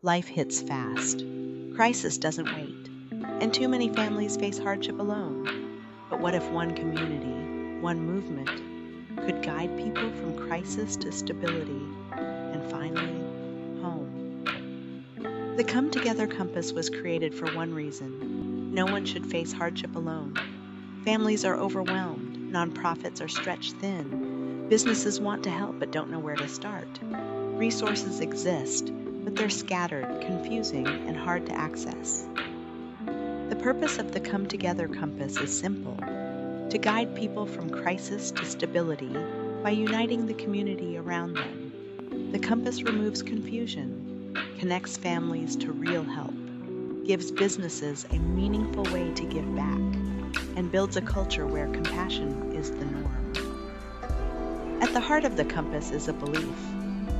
Life hits fast. Crisis doesn't wait. And too many families face hardship alone. But what if one community, one movement, could guide people from crisis to stability and finally home? The Come Together Compass was created for one reason. No one should face hardship alone. Families are overwhelmed. Nonprofits are stretched thin. Businesses want to help but don't know where to start. Resources exist, but they're scattered, confusing, and hard to access. The purpose of the Come Together Compass is simple: to guide people from crisis to stability by uniting the community around them. The compass removes confusion, connects families to real help, gives businesses a meaningful way to give back, and builds a culture where compassion is the norm. At the heart of the compass is a belief.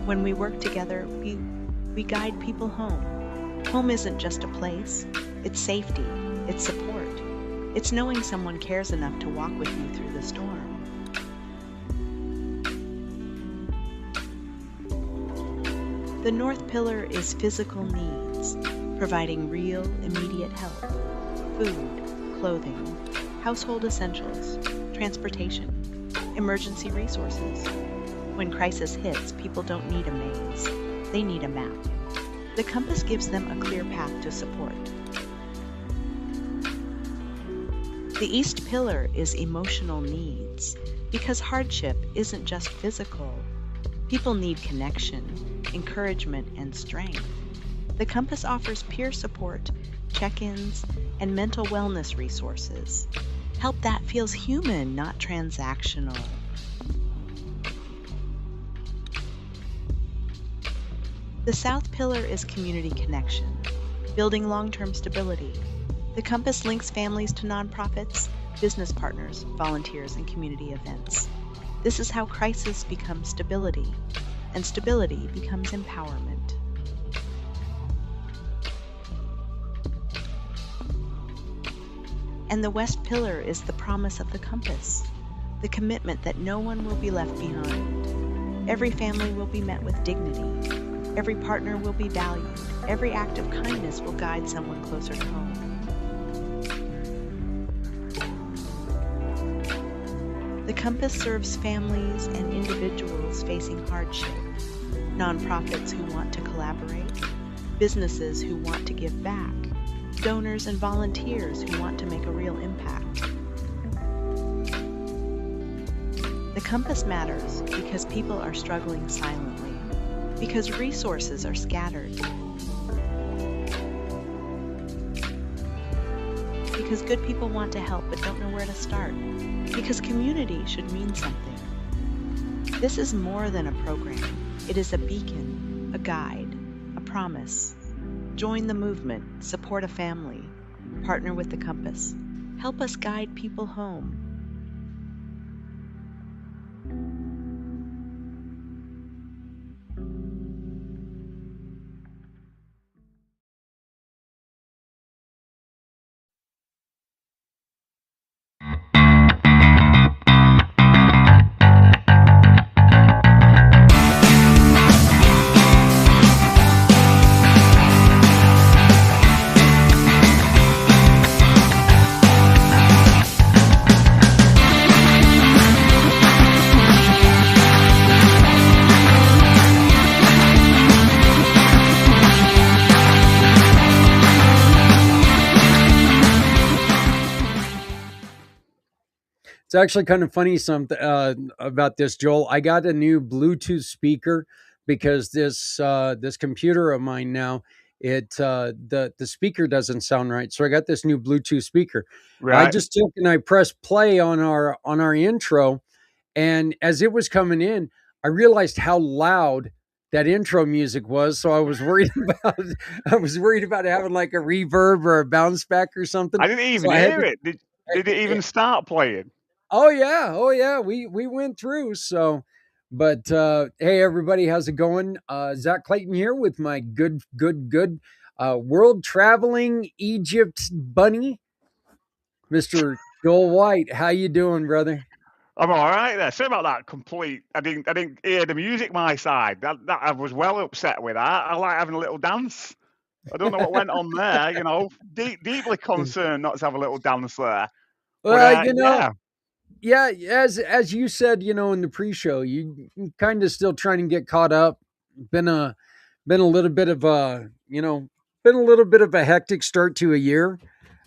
When we work together, we guide people home. Home isn't just a place, it's safety, it's support. It's knowing someone cares enough to walk with you through the storm. The North Pillar is physical needs, providing real, immediate help: food, clothing, household essentials, transportation, emergency resources. When crisis hits, people don't need a maze, they need a map. The compass gives them a clear path to support. The East Pillar is emotional needs, because hardship isn't just physical. People need connection, encouragement, and strength. The compass offers peer support, check-ins, and mental wellness resources. Help that feels human, not transactional. The South Pillar is community connection, building long-term stability. The compass links families to nonprofits, business partners, volunteers, and community events. This is how crisis becomes stability, and stability becomes empowerment. And the West Pillar is the promise of the compass, the commitment that no one will be left behind. Every family will be met with dignity. Every partner will be valued. Every act of kindness will guide someone closer to home. The compass serves families and individuals facing hardship, nonprofits who want to collaborate, businesses who want to give back, donors and volunteers who want to make a real impact. The compass matters because people are struggling silently, because resources are scattered, because good people want to help but don't know where to start, because community should mean something. This is more than a program. It is a beacon, a guide, a promise. Join the movement, support a family, partner with the compass. Help us guide people home. It's actually kind of funny about this, Joel. I got a new Bluetooth speaker because this computer of mine now, the speaker doesn't sound right. So I got this new Bluetooth speaker. I Right. just took and I pressed play on our intro, and as it was coming in, I realized how loud that intro music was. So I was worried about having like a reverb or a bounce back or something. I didn't even So I had hear to. it. Did it even start playing? Oh yeah, oh yeah. We went through. So, but hey, everybody, how's it going? Zak Clayton here with my good world traveling Egypt bunny, Mr. Joel White. How you doing, brother? I'm all right there. Sorry about that. Complete. I didn't hear the music. My side. That I was well upset with that. I like having a little dance. I don't know what went on there. Deeply concerned not to have a little dance there. But Well, yeah, yeah, as you said, in the pre-show, you kind of still trying to get caught up. Been a been a little bit of a been a little bit of a hectic start to a year.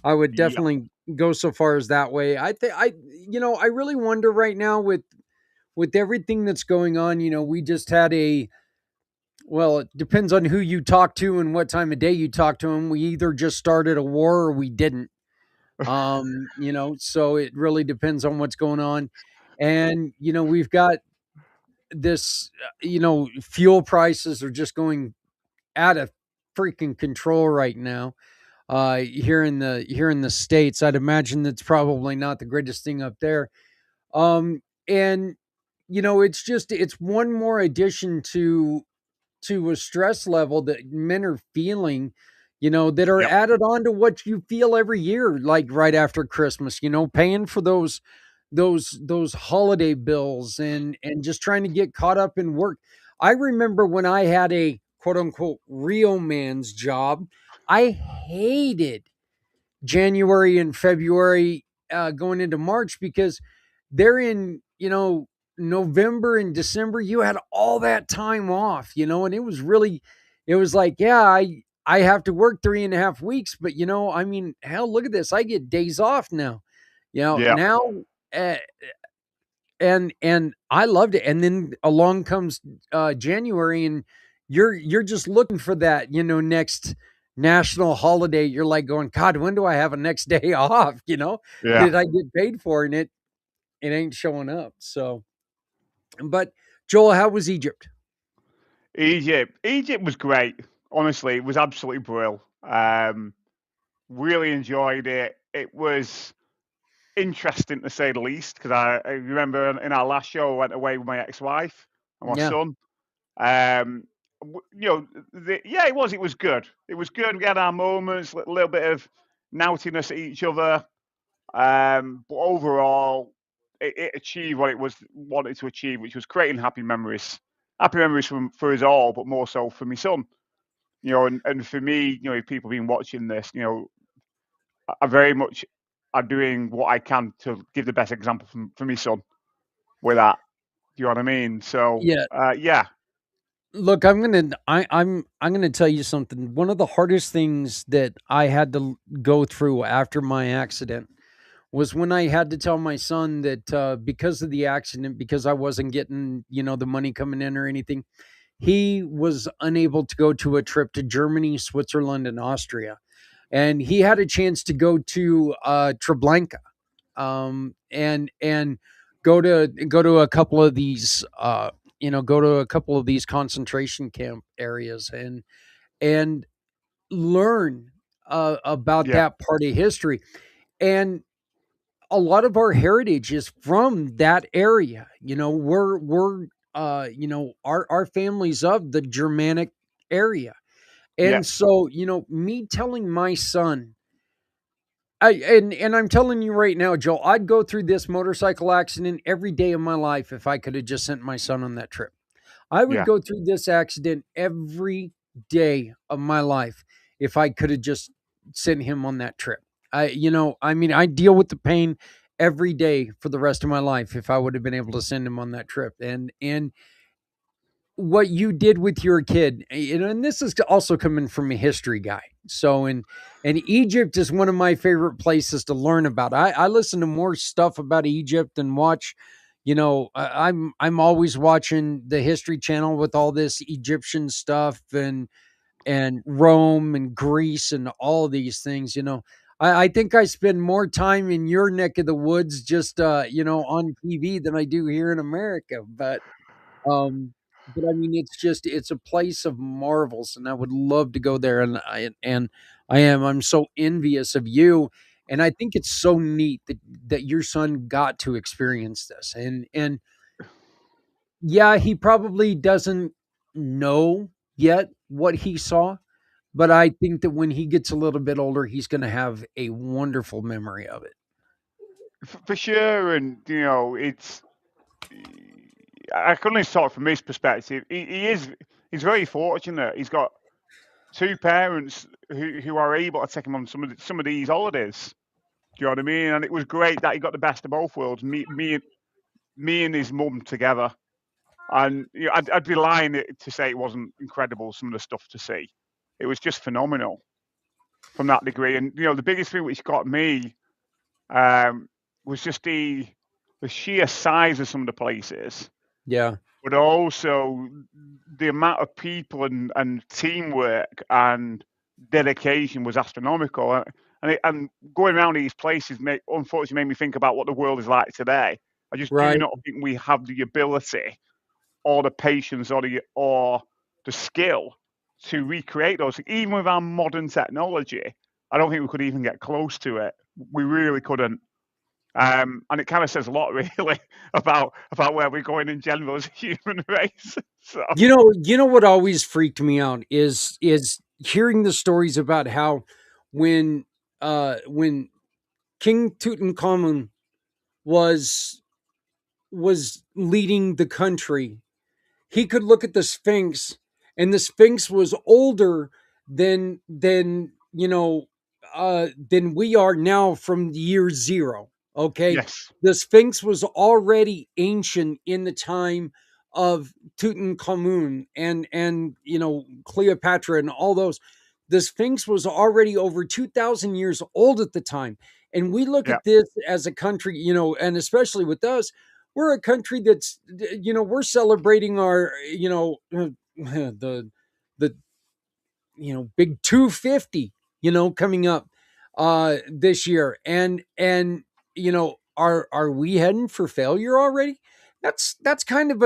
I would yeah, definitely go so far as that way. I think I really wonder right now with everything that's going on. We just had a well, it depends on who you talk to and what time of day you talk to them. We either just started a war or we didn't. So it really depends on what's going on. And we've got this fuel prices are just going out of freaking control right now. Here in the states, I'd imagine that's probably not the greatest thing up there. And it's one more addition to a stress level that men are feeling, that are yep, added on to what you feel every year, like right after Christmas, paying for those holiday bills and just trying to get caught up in work. I remember when I had a quote unquote real man's job, I hated January and February, going into March, because they're in, November and December, you had all that time off, and it was like, yeah, I have to work 3.5 weeks, but I mean, hell, look at this. I get days off now, yeah, now, uh, and I loved it. And then along comes January, and you're just looking for that, next national holiday. You're like going, God, when do I have a next day off? yeah. Did I get paid for? And it ain't showing up. So, but Joel, how was Egypt? Egypt was great. Honestly, it was absolutely brilliant. Really enjoyed it. It was interesting to say the least because I remember in our last show I went away with my ex-wife and my Yeah, son. Um, yeah, it was good. It was good. We had our moments, a little bit of naughtiness at each other. But overall, it achieved what it was wanted to achieve, which was creating happy memories for us all, but more so for my son. And for me, if people have been watching this, I very much are doing what I can to give the best example for my son with that. Do you know what I mean? So, yeah. yeah, Look, I'm gonna tell you something. One of the hardest things that I had to go through after my accident was when I had to tell my son that, because of the accident, because I wasn't getting, the money coming in or anything, he was unable to go to a trip to Germany, Switzerland, and Austria. And he had a chance to go to Treblinka, and go to a couple of these, go to a couple of these concentration camp areas and learn about yeah, that part of history. And a lot of our heritage is from that area. We're our families of the Germanic area. yeah, And so, me telling my son, and I'm telling you right now, Joel, I'd go through this motorcycle accident every day of my life if I could have just sent my son on that trip. I would yeah. go through this accident every day of my life if I could have just sent him on that trip. I mean, I deal with the pain every day for the rest of my life if I would have been able to send him on that trip. And what you did with your kid, and this is also coming from a history guy. So, and Egypt is one of my favorite places to learn about. I listen to more stuff about Egypt and watch. I'm always watching the History Channel with all this Egyptian stuff and Rome and Greece and all these things. I think I spend more time in your neck of the woods just on TV than I do here in America. Um, but I mean, it's a place of marvels, and I would love to go there. I'm so envious of you, and I think it's so neat that your son got to experience this. And yeah, he probably doesn't know yet what he saw, but I think that when he gets a little bit older, he's going to have a wonderful memory of it. For sure. And I can only talk from his perspective. He's very fortunate. He's got two parents who are able to take him on some of these holidays. Do you know what I mean? And it was great that he got the best of both worlds. Me and his mum together. And I'd be lying to say it wasn't incredible. Some of the stuff to see, it was just phenomenal from that degree. And the biggest thing which got me was just the sheer size of some of the places, Yeah. but also the amount of people and teamwork and dedication was astronomical. And going around these places unfortunately made me think about what the world is like today. I just do Right. not think we have the ability or the patience or the skill to recreate those. Even with our modern technology, I don't think we could even get close to it. We really couldn't. And it kind of says a lot, really, about where we're going in general as a human race. So You know what always freaked me out is hearing the stories about how when when King Tutankhamun was leading the country, he could look at the Sphinx, and the Sphinx was older than we are now from year zero. Okay, yes, the Sphinx was already ancient in the time of Tutankhamun and Cleopatra and all those. The Sphinx was already over 2,000 years old at the time, and we look yeah, at this as a country, and especially with us, we're a country that's we're celebrating our the big 250 coming up this year, and are we heading for failure already? That's kind of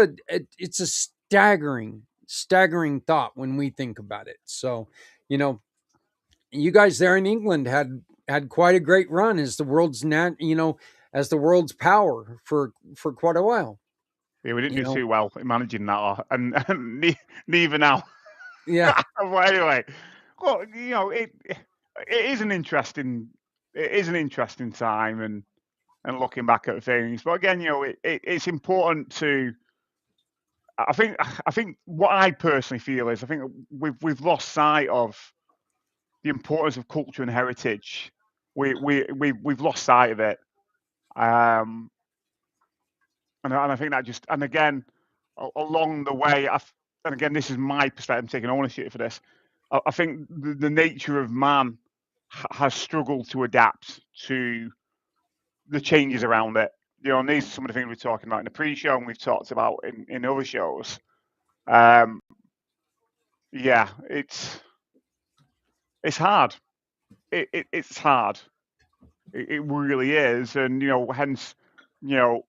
it's a staggering thought when we think about it. So you know you guys there in England had quite a great run as the as the world's power for quite a while. yeah, we didn't You do know, too well in managing that, and neither now. yeah, Well, anyway, well, it is an interesting time, and looking back at things. But again, it's important to. I think what I personally feel is I think we've lost sight of the importance of culture and heritage. We've lost sight of it, um, and I think that just and again along the way, and again this is my perspective. I'm taking ownership for this. I think the nature of man has struggled to adapt to the changes around it. And these are some of the things we're talking about in the pre-show, and we've talked about in other shows. Um, yeah, it's hard. It's hard. It really is, and hence, you know,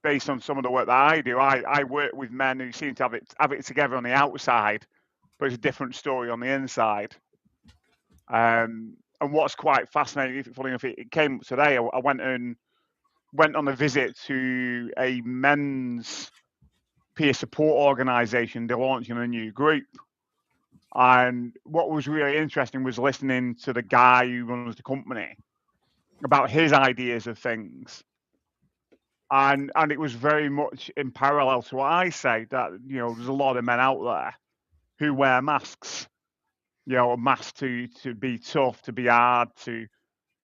based on some of the work that I do, I work with men who seem to have it together on the outside, but it's a different story on the inside. And what's quite fascinating, funny enough, it came today. I went on a visit to a men's peer support organisation. They're launching a new group. And what was really interesting was listening to the guy who runs the company about his ideas of things. And it was very much in parallel to what I say, that there's a lot of men out there who wear masks. A mask to be tough, to be hard, to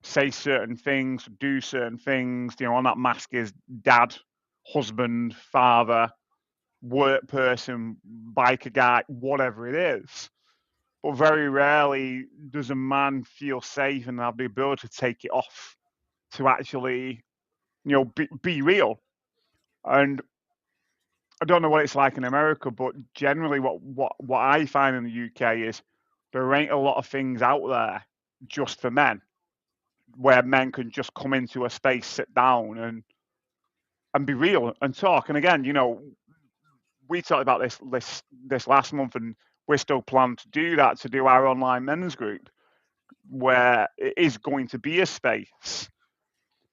say certain things, do certain things. On that mask is dad, husband, father, work person, biker guy, whatever it is. But very rarely does a man feel safe and have the ability to take it off to actually, be real. And I don't know what it's like in America, but generally, what I find in the UK is there ain't a lot of things out there just for men, where men can just come into a space, sit down, and be real and talk. And again, we talked about this last month, and we're still planning to do that, to do our online men's group, where it is going to be a space.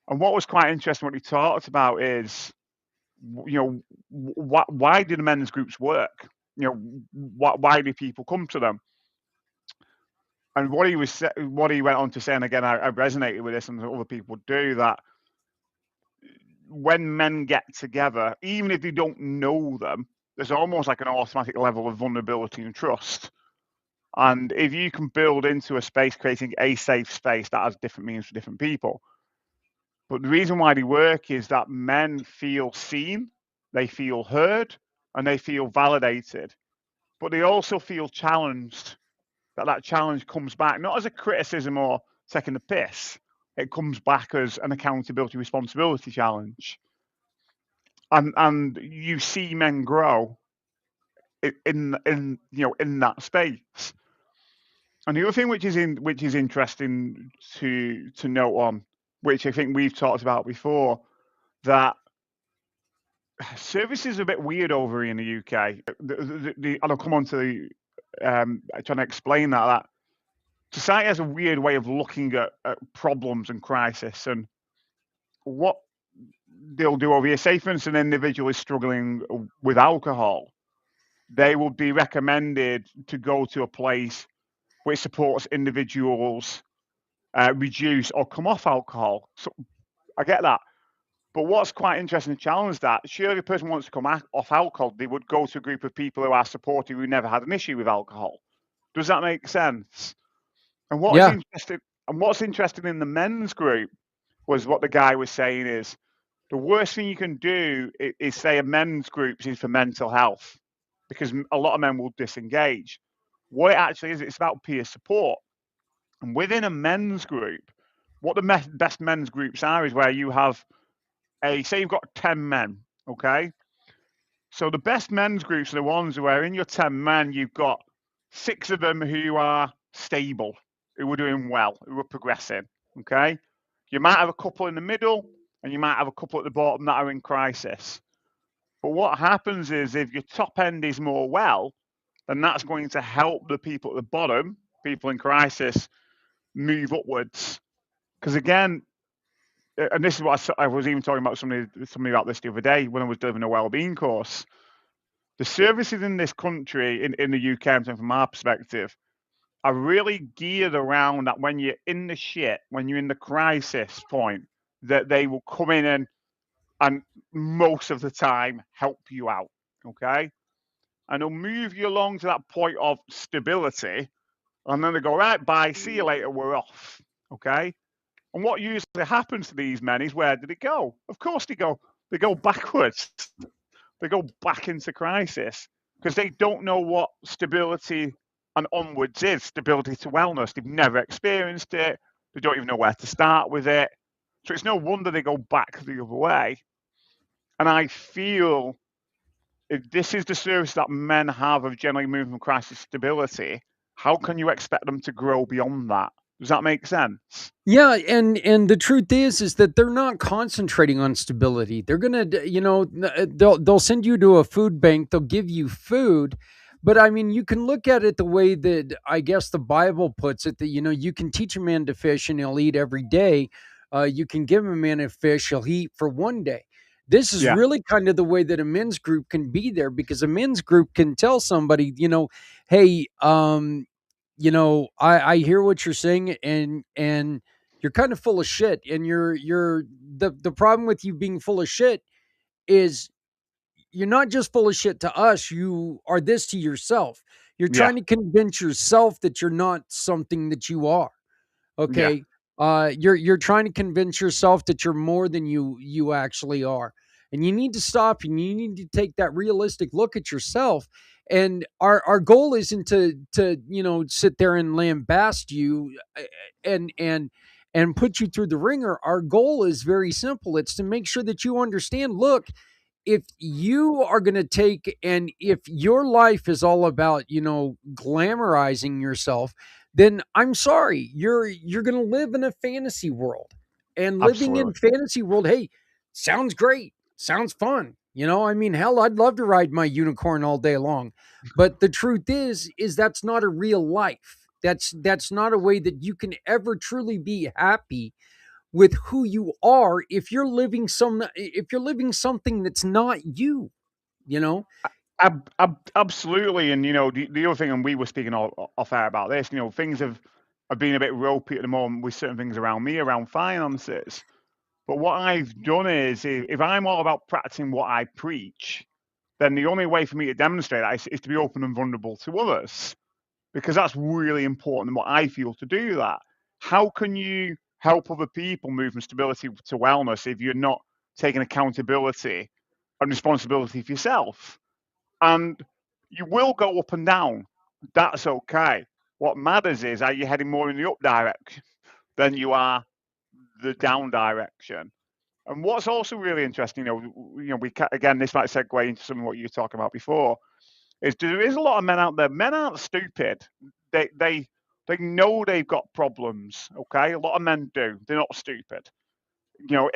And what was quite interesting, what he talked about is, why do the men's groups work? Why do people come to them? And what he went on to say, and again, I resonated with this, and other people do, that when men get together, even if they don't know them, there's almost like an automatic level of vulnerability and trust. And if you can build into a space, creating a safe space that has different meanings for different people. But the reason why they work is that men feel seen, they feel heard, and they feel validated. But they also feel challenged, that challenge comes back, not as a criticism or taking the piss. It comes back as an accountability, responsibility challenge. And you see men grow in that space. And the other thing which is interesting to note on, which I think we've talked about before, that service is a bit weird over in the UK. And I'll come on to trying to explain that society has a weird way of looking at problems and crisis, and what they'll do over here. Say, for instance, an individual is struggling with alcohol, they will be recommended to go to a place which supports individuals reduce or come off alcohol. So I get that. But what's quite interesting to challenge that, surely if a person wants to come off alcohol, they would go to a group of people who are supportive who never had an issue with alcohol. Does that make sense? And Yeah. what's interesting in the men's group was what the guy was saying is the worst thing you can do is say a men's group is for mental health, because a lot of men will disengage. What it actually is, it's about peer support. And within a men's group, what the best men's groups are is where you have say you've got 10 men, okay? So the best men's groups are the ones where in your 10 men, you've got 6 of them who are stable, who are doing well, who are progressing, okay? You might have a couple in the middle, and you might have a couple at the bottom that are in crisis. But what happens is if your top end is more well, then that's going to help the people at the bottom, people in crisis, move upwards. Because again, and this is what I was even talking about somebody about this the other day when I was delivering a wellbeing course. The services in this country, in the UK, and from our perspective, are really geared around that when you're in the shit, when you're in the crisis point, that they will come in and most of the time help you out, okay? And they'll move you along to that point of stability, and then they go, right, bye, see you later, we're off, okay? And what usually happens to these men is, where do they go? Of course they go backwards. They go back into crisis because they don't know what stability and onwards is, stability to wellness. They've never experienced it. They don't even know where to start with it. So it's no wonder they go back the other way. And I feel if this is the service that men have of generally moving from crisis to stability, how can you expect them to grow beyond that? Does that make sense? Yeah, and the truth is that they're not concentrating on stability. They're gonna, they'll send you to a food bank. They'll give you food, but I mean, you can look at it the way that I guess the Bible puts it. That you can teach a man to fish and he'll eat every day. You can give a man a fish, he'll eat for one day. This is Yeah. really kind of the way that a men's group can be there, because a men's group can tell somebody, hey, I hear what you're saying, and you're kind of full of shit, and you're the problem with you being full of shit is you're not just full of shit to us, you are this to yourself. You're Yeah. trying to convince yourself that you're not something that you are. Yeah. Okay. You're trying to convince yourself that you're more than you actually are. And you need to stop, and you need to take that realistic look at yourself. And our goal isn't to sit there and lambast you and put you through the ringer. Our goal is very simple. It's to make sure that you understand, look, if you are going to take, and if your life is all about glamorizing yourself, then I'm sorry, you're going to live in a fantasy world. And living in Absolutely. fantasy world, hey, sounds great, sounds fun. I mean, hell, I'd love to ride my unicorn all day long. But the truth is that's not a real life. That's not a way that you can ever truly be happy with who you are if you're living something that's not you, you know? Absolutely. And, the other thing, and we were speaking off air about this, things have been a bit ropey at the moment with certain things around me, around finances. But what I've done is, if I'm all about practicing what I preach, then the only way for me to demonstrate that is to be open and vulnerable to others, because that's really important and what I feel to do that. How can you help other people move from stability to wellness if you're not taking accountability and responsibility for yourself? And you will go up and down. That's okay. What matters is, are you heading more in the up direction than you are the down direction? And what's also really interesting, we again, this might segue into some of what you were talking about before, is there is a lot of men out there. Men aren't stupid. They know they've got problems. Okay, a lot of men do. They're not stupid. You know,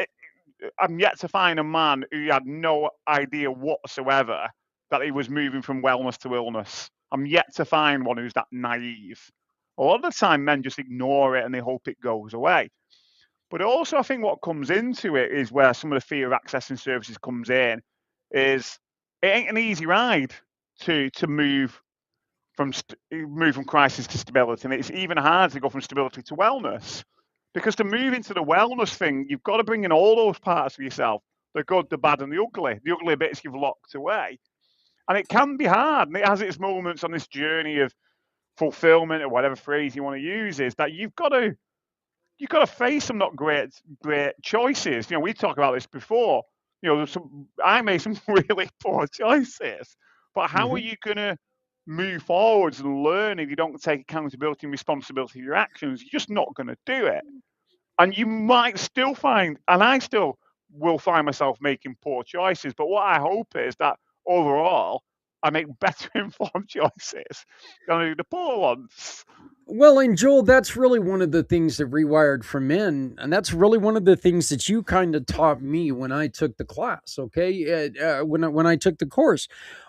I'm yet to find a man who had no idea whatsoever that he was moving from wellness to illness. I'm yet to find one who's that naive. A lot of the time, men just ignore it and they hope it goes away. But also, I think what comes into it is where some of the fear of accessing services comes in. Is it ain't an easy ride to move from crisis to stability, and it's even harder to go from stability to wellness. Because to move into the wellness thing, you've got to bring in all those parts of yourself: the good, the bad, and the ugly. The ugly bits you've locked away, and it can be hard. And it has its moments on this journey of fulfillment, or whatever phrase you want to use, is that you've got to face some not great choices. We talked about this before. I made some really poor choices, but how are Mhm. you going to move forwards and learn if you don't take accountability and responsibility for your actions? You're just not going to do it. And you might still find, and I still will find myself making poor choices, but what I hope is that overall I make better informed choices than I do the poor ones. Well, and Joel, that's really one of the things that Rewired for Men, and that's really one of the things that you kind of taught me when I took the class. Okay, when I took the course,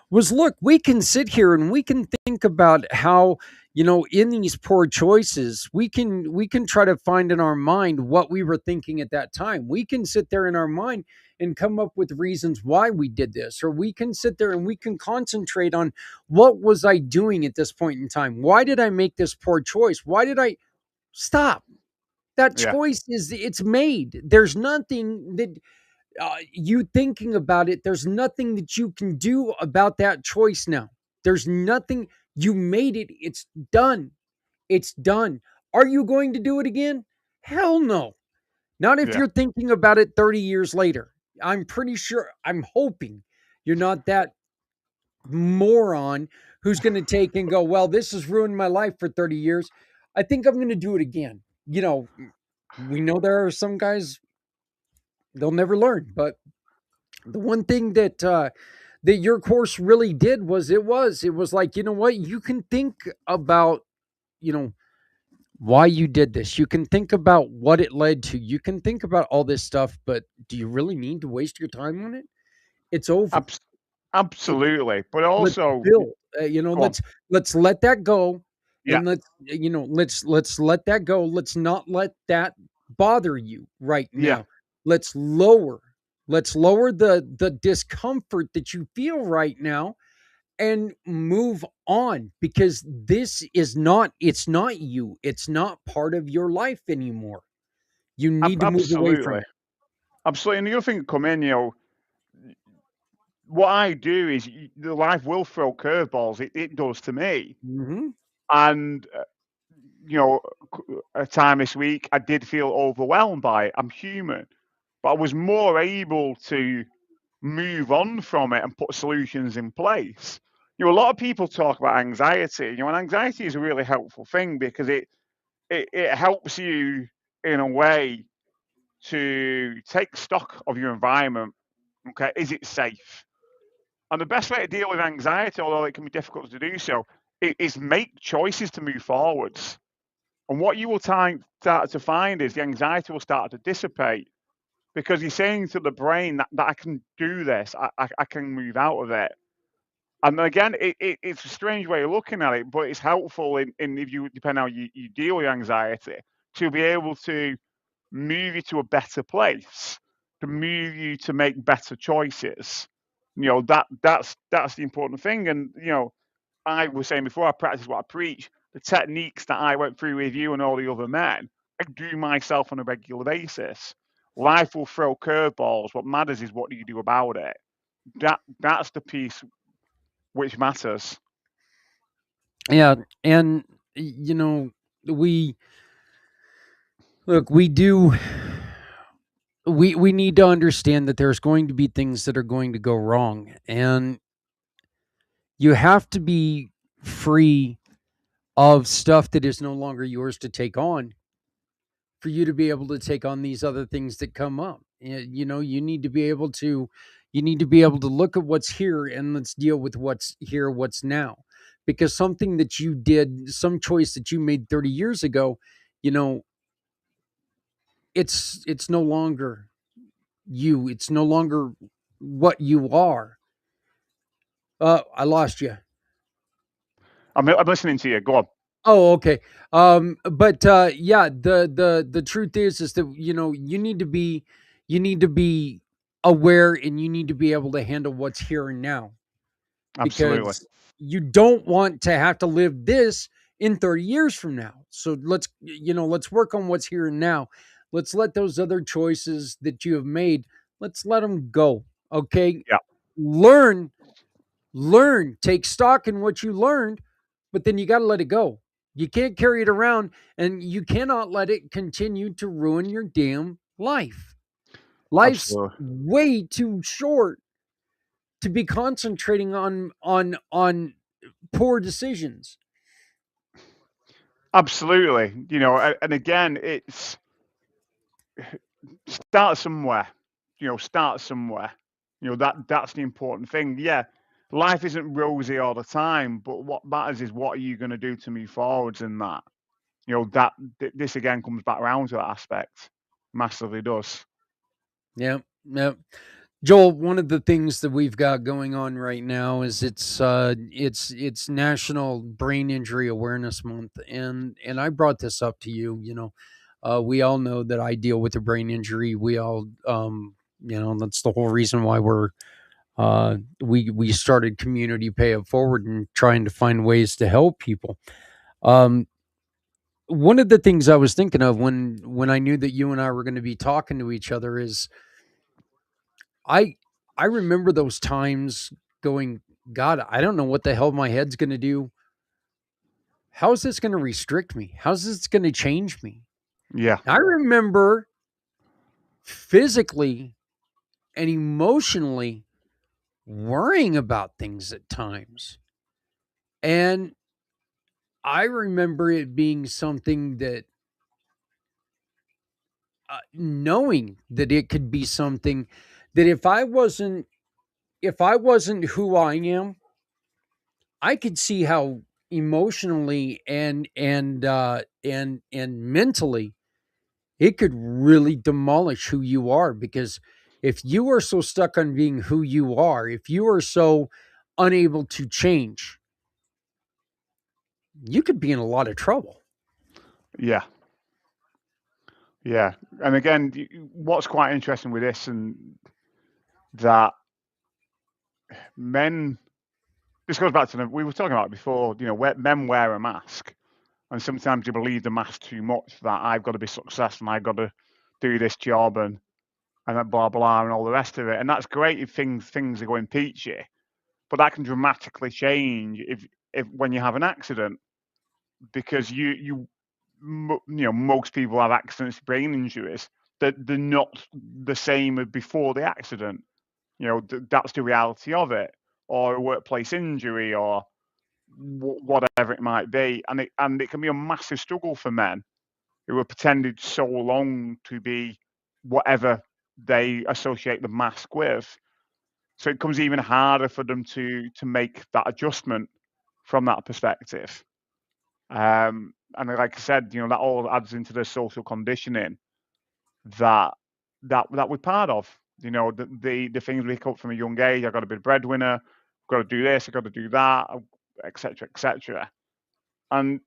was look, we can sit here and we can think about how in these poor choices we can try to find in our mind what we were thinking at that time. We can sit there in our mind and come up with reasons why we did this, or we can sit there and we can concentrate on what was I doing at this point in time? Why did I make this poor choice? Why did I stop? That Yeah, choice it's made. There's nothing that you thinking about it. There's nothing that you can do about that choice now. There's nothing. You made it. It's done. It's done. Are you going to do it again? Hell no. Not if yeah. you're thinking about it 30 years later. I'm pretty sure, I'm hoping you're not that moron who's going to take and go, well, this has ruined my life for 30 years. I think I'm going to do it again. We know there are some guys, they'll never learn. But the one thing that your course really did was like, you know what? You can think about, you know, why you did this. You can think about what it led to. You can think about all this stuff, but do you really need to waste your time on it? It's over. Abs- It's Absolutely. But let's also, build. go on. Let's let that go, Yeah, and let's let that go. Let's not let that bother you right yeah. now. Let's lower let's lower the discomfort that you feel right now and move on, because this is not it's not you. It's not part of your life anymore. You need to move away from Absolutely. it. Absolutely. And the other thing that come in, what I do is the life will throw curveballs. It does to me. Mhm. And, you know, a time this week, I did feel overwhelmed by it. I'm human. But I was more able to move on from it and put solutions in place. A lot of people talk about anxiety, and anxiety is a really helpful thing because it helps you in a way to take stock of your environment. Okay, is it safe? And the best way to deal with anxiety, although it can be difficult to do so, is make choices to move forwards. And what you will start to find is the anxiety will start to dissipate because you're saying to the brain that I can do this, I can move out of it. And again, it's a strange way of looking at it, but it's helpful in if you depend how you deal with anxiety to be able to move you to a better place, to move you to make better choices. That's the important thing. And I was saying before, I practice what I preach. The techniques that I went through with you and all the other men, I do myself on a regular basis. Life will throw curveballs. What matters is what do you do about it. That's the piece which matters. Yeah, and you know, we look, we do we need to understand that there's going to be things that are going to go wrong, and you have to be free of stuff that is no longer yours to take on for you to be able to take on these other things that come up. You know, you need to be able to look at what's here and let's deal with what's here, what's now. Because something that you did, some choice that you made 30 years ago, you know, it's no longer you. It's no longer what you are. I lost you. I'm listening to you. Go on. Oh, okay. But yeah, the truth is that you know you need to be aware and you need to be able to handle what's here and now Absolutely. because you don't want to have to live this in 30 years from now. So let's work on what's here and now. Let's let those other choices that you have made, let's let them go. Okay? Yeah. Learn, take stock in what you learned, but then you got to let it go. You can't carry it around and you cannot let it continue to ruin your damn life. Life's Absolutely. way too short to be concentrating on poor decisions. Absolutely. You know, and again, it's start somewhere. You know, start somewhere. You know, that's the important thing. Yeah, life isn't rosy all the time, but what matters is what are you going to do to move forwards in that. You know, this again comes back around to that aspect. Massively does. Yeah, yeah. Joel, one of the things that we've got going on right now is it's National Brain Injury Awareness Month, and I brought this up to you. You know, we all know that I deal with a brain injury. We all, you know, that's the whole reason why we started Community Pay It Forward and trying to find ways to help people. Um, One of the things I was thinking of when I knew that you and I were going to be talking to each other is I I remember those times going, God, I don't know what the hell my head's going to do. How's this going to restrict me? How's this going to change me? Yeah. I remember physically and emotionally worrying about things at times. And I remember it being something that knowing that it could be something that if I wasn't who I am, I could see how emotionally and mentally it could really demolish who you are because if you are so stuck on being who you are, if you are so unable to change, you could be in a lot of trouble. Yeah. Yeah. And again, what's quite interesting with this and that men, this goes back to we were talking about it before, you know, men wear a mask. And sometimes you believe the mask too much that I've got to be successful and I've got to do this job and then blah blah and all the rest of it. And that's great if things are going peachy, but that can dramatically change if when you have an accident because you know most people have accidents, brain injuries that they're not the same as before the accident. You know that's the reality of it, or a workplace injury, or whatever it might be, and it can be a massive struggle for men who have pretended so long to be whatever they associate the mask with. So it becomes even harder for them to make that adjustment from that perspective. And like I said, you know, that all adds into the social conditioning that that we're part of. You know, the things we pick up from a young age. I've got to be a breadwinner. I've got to do this. I've got to do that, etc., etc. And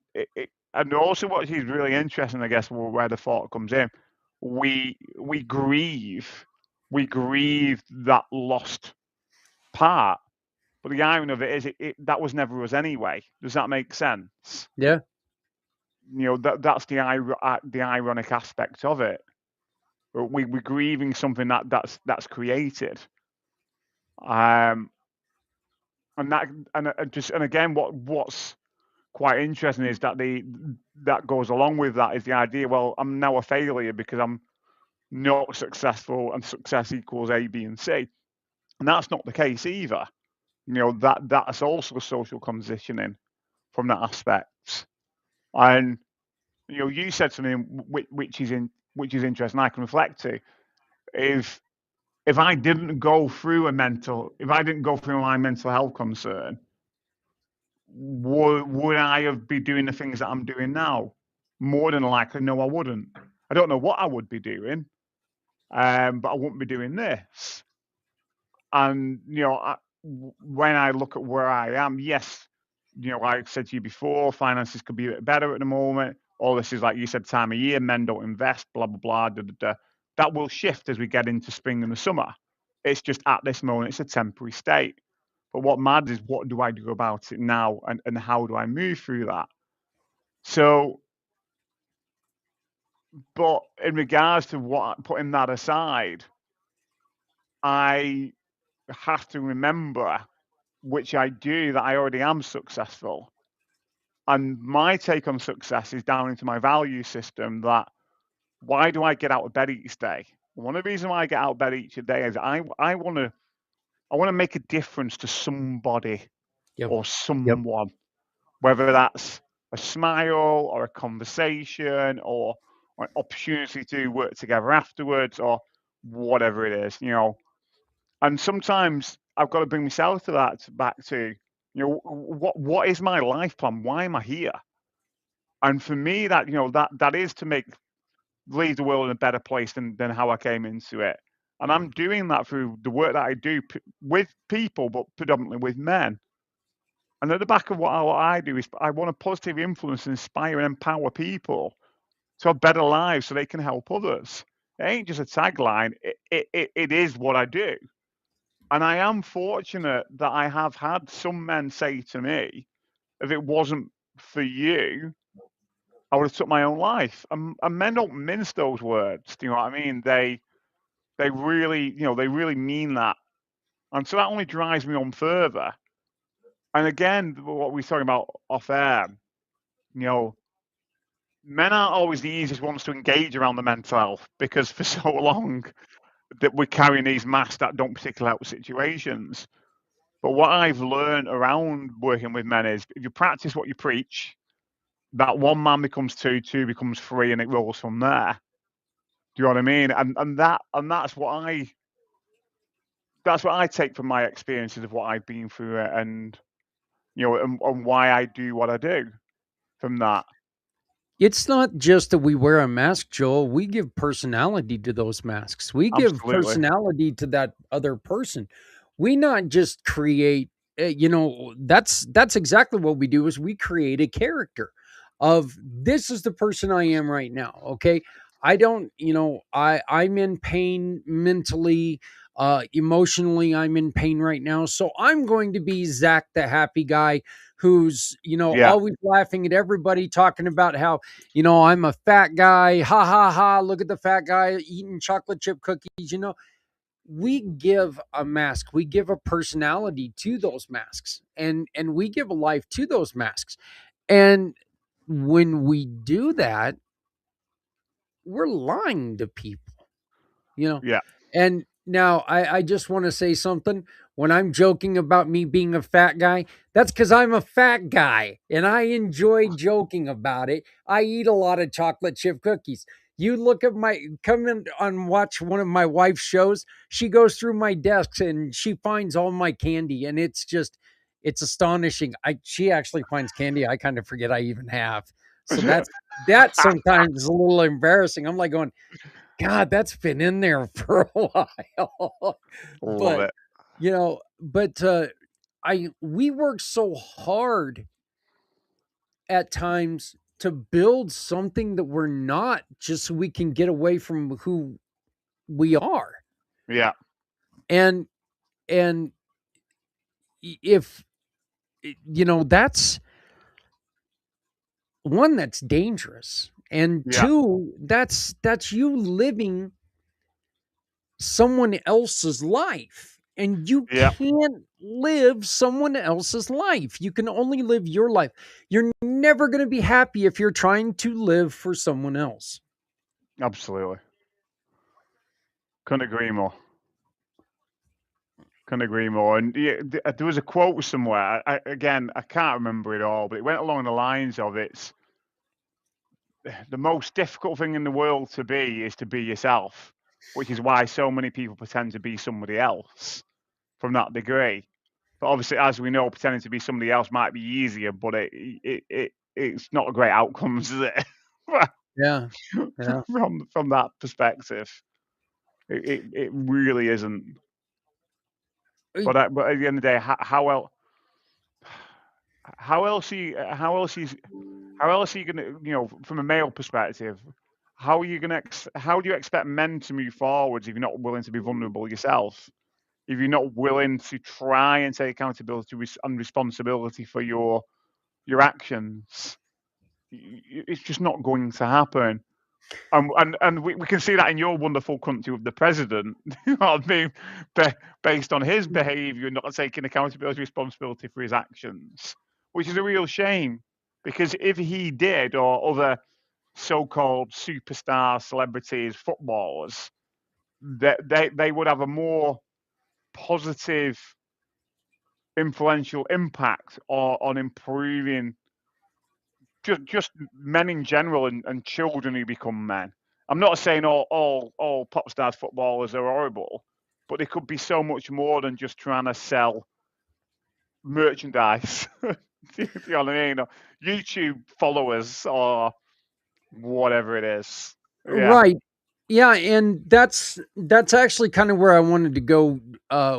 and also what is really interesting, I guess, where the thought comes in, we we grieve that lost part. But the irony of it is, that was never us anyway. Does that make sense? Yeah. You know, that's the ironic aspect of it. we're grieving something that's created. Um, and that and again, what's quite interesting is that that goes along with that is the idea. Well, I'm now a failure because I'm not successful, and success equals A, B, and C, and that's not the case either. That's also social conditioning from that aspect. And you said something which is interesting. I can reflect to if I didn't go through if I didn't go through my mental health concern, would I have be doing the things that I'm doing now? More than likely, no, I wouldn't. I don't know what I would be doing, but I wouldn't be doing this. And when I look at where I am, yes, like I said to you before, finances could be a bit better at the moment. All this is, like you said, time of year, men don't invest, blah blah blah. Da, da, da. That will shift as we get into spring and the summer. It's just at this moment, it's a temporary state. But what matters is what do I do about it now, and how do I move through that? So, but in regards to putting that aside, I have to remember, which I do, that I already am successful. And my take on success is down into my value system. That why do I get out of bed each day? One of the reasons why I get out of bed each day is I want to make a difference to somebody Yep. or someone, whether that's a smile or a conversation or an opportunity to work together afterwards or whatever it is, And sometimes I've got to bring myself to that back to, what is my life plan? Why am I here? And for me, that is to leave the world in a better place than how I came into it. And I'm doing that through the work that I do with people, but predominantly with men. And at the back of what I do is I want to positively influence, inspire, and empower people to have better lives so they can help others. It ain't just a tagline. It is what I do. And I am fortunate that I have had some men say to me, if it wasn't for you, I would have took my own life. And men don't mince those words. Do you know what I mean? They really, they really mean that. And so that only drives me on further. And again, what we were talking about off air, men aren't always the easiest ones to engage around the mental health because for so long that we're carrying these masks that don't particularly help situations. But what I've learned around working with men is if you practice what you preach, that one man becomes two, two becomes three, and it rolls from there. Do you know what I mean? And that's what I take from my experiences of what I've been through, and and why I do what I do from that. It's not just that we wear a mask, Joel. We give personality to those masks. We give Absolutely. personality to that other person. We not just create, that's exactly what we do is we create a character of this is the person I am right now. Okay. I don't, I'm in pain mentally, emotionally, I'm in pain right now. So I'm going to be Zach, the happy guy who's, Yeah. always laughing at everybody, talking about how, I'm a fat guy. Ha ha ha. Look at the fat guy eating chocolate chip cookies. We give a mask, we give a personality to those masks, and we give a life to those masks. And when we do that, we're lying to people, you know. Yeah. And now I just want to say something. When I'm joking about me being a fat guy, that's because I'm a fat guy and I enjoy joking about it. I eat a lot of chocolate chip cookies. You look at come in and watch one of my wife's shows. She goes through my desks and she finds all my candy, and it's astonishing. She actually finds candy I kind of forget I even have. So that sometimes is a little embarrassing. I'm like going, God, that's been in there for a while. Love But, it. we work so hard at times to build something that we're not just so we can get away from who we are. Yeah. And and if that's one, that's dangerous. And Yeah. two, that's you living someone else's life. And you Yeah, can't live someone else's life. You can only live your life. You're never going to be happy if you're trying to live for someone else. absolutely. Couldn't agree more. Couldn't agree more. And yeah, there was a quote somewhere. Again, I can't remember it all, but it went along the lines of it's the most difficult thing in the world to be is to be yourself, which is why so many people pretend to be somebody else from that degree. But obviously, as we know, pretending to be somebody else might be easier, but it's not a great outcome, is it? Yeah. Yeah. From that perspective, it really isn't. Uh, But at the end of the day, how else are you, how else are you gonna, from a male perspective, how do you expect men to move forwards if you're not willing to be vulnerable yourself? If you're not willing to try and take accountability and responsibility for your actions, it's just not going to happen. And we can see that in your wonderful country with the president. You know what I mean? Based on his behaviour, not taking accountability, responsibility for his actions, which is a real shame. Because if he did, or other so-called superstars, celebrities, footballers, they would have a more positive, influential impact on improving just men in general and children who become men. I'm not saying all pop stars footballers are horrible, but they could be so much more than just trying to sell merchandise. Do you know what I mean? Or YouTube followers or whatever it is. Yeah, Right. Yeah, and that's actually kind of where I wanted to go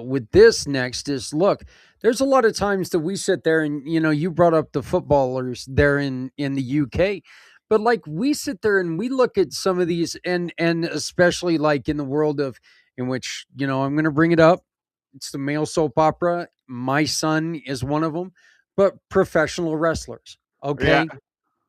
with this next is look, there's a lot of times that we sit there and you brought up the footballers there in the UK, but like we sit there and we look at some of these and especially like in the world of in which, I'm going to bring it up. It's the male soap opera. My son is one of them, but professional wrestlers, yeah, okay?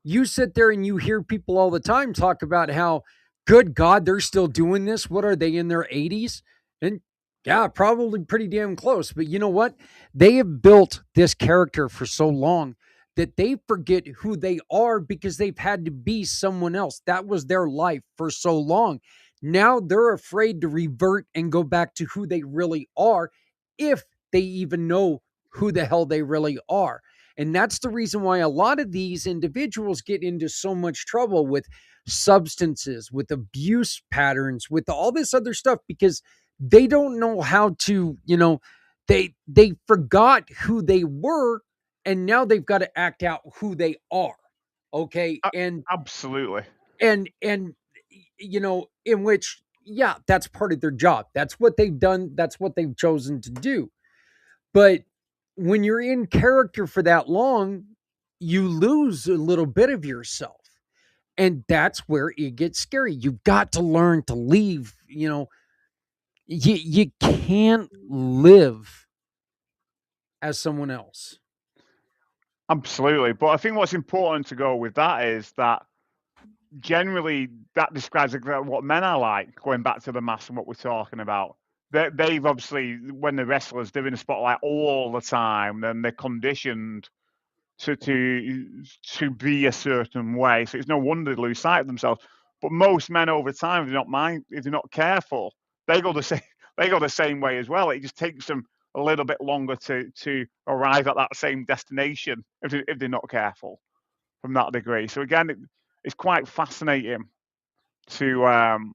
You sit there and you hear people all the time talk about how, good God, they're still doing this. What are they in their 80s? And yeah, probably pretty damn close. But you know what? They have built this character for so long that they forget who they are because they've had to be someone else. That was their life for so long. Now they're afraid to revert and go back to who they really are, if they even know who the hell they really are. And that's the reason why a lot of these individuals get into so much trouble with substances, with abuse patterns, with all this other stuff because they don't know how to, they forgot who they were and now they've got to act out who they are. Okay? absolutely. And in which, yeah, that's part of their job. That's what they've done, that's what they've chosen to do. But when you're in character for that long, you lose a little bit of yourself. And that's where it gets scary. You've got to learn to leave, you can't live as someone else. Absolutely. But I think what's important to go with that is that generally that describes exactly what men are like, going back to the mass and what we're talking about. They've obviously, when the wrestlers, they're in the spotlight all the time, then they're conditioned to be a certain way. So it's no wonder they lose sight of themselves. But most men over time, if they're not mind, if they're not careful, they go the same. They go the same way as well. It just takes them a little bit longer to arrive at that same destination if they're not careful from that degree. So again, it's quite fascinating to um,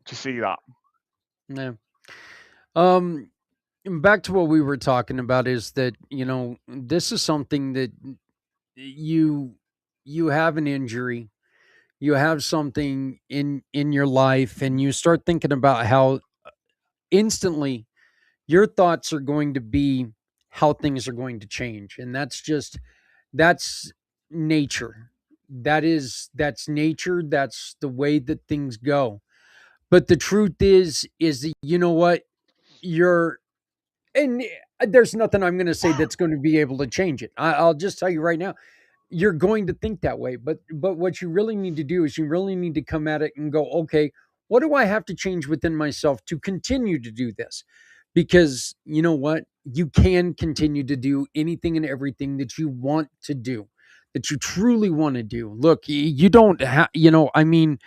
to see that. Yeah. Um, Back to what we were talking about is that, this is something that you you have an injury, you have something in your life, and you start thinking about how instantly your thoughts are going to be how things are going to change. And that's nature. That's nature. That's the way that things go. But the truth is that, you know what, you're and there's nothing I'm going to say that's going to be able to change it. I'll just tell you right now, you're going to think that way. But what you really need to do is you really need to come at it and go, okay, What do I have to change within myself to continue to do this? Because you know what? You can continue to do anything and everything that you want to do, that you truly want to do. Look, you don't have, I mean,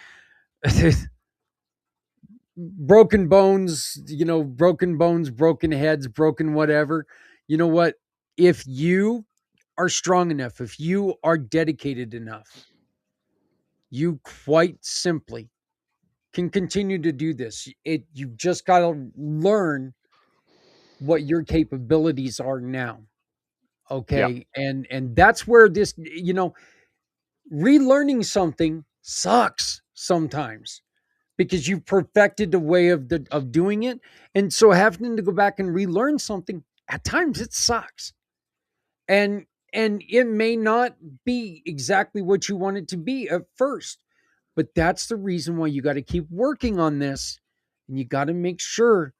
broken bones, broken bones, broken heads, broken whatever. You know what? If you are strong enough, if you are dedicated enough, you quite simply can continue to do this. You just got to learn what your capabilities are now. Yeah. Okay? And that's where this, relearning something sucks sometimes because you've perfected the way of doing it. And so having to go back and relearn something at times it sucks. And it may not be exactly what you want it to be at first. But that's the reason why you got to keep working on this, and you got to make sure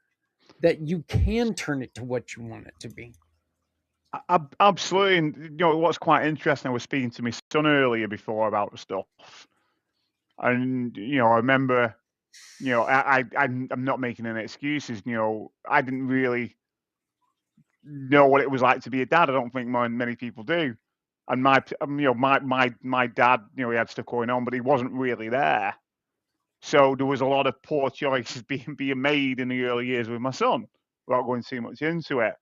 that you can turn it to what you want it to be. Absolutely. And what's quite interesting, I was speaking to my son earlier before about the stuff, and I remember, I'm not making any excuses. I didn't really know what it was like to be a dad. I don't think many people do. And my dad, he had stuff going on, but he wasn't really there. So there was a lot of poor choices being made in the early years with my son, without going too much into it.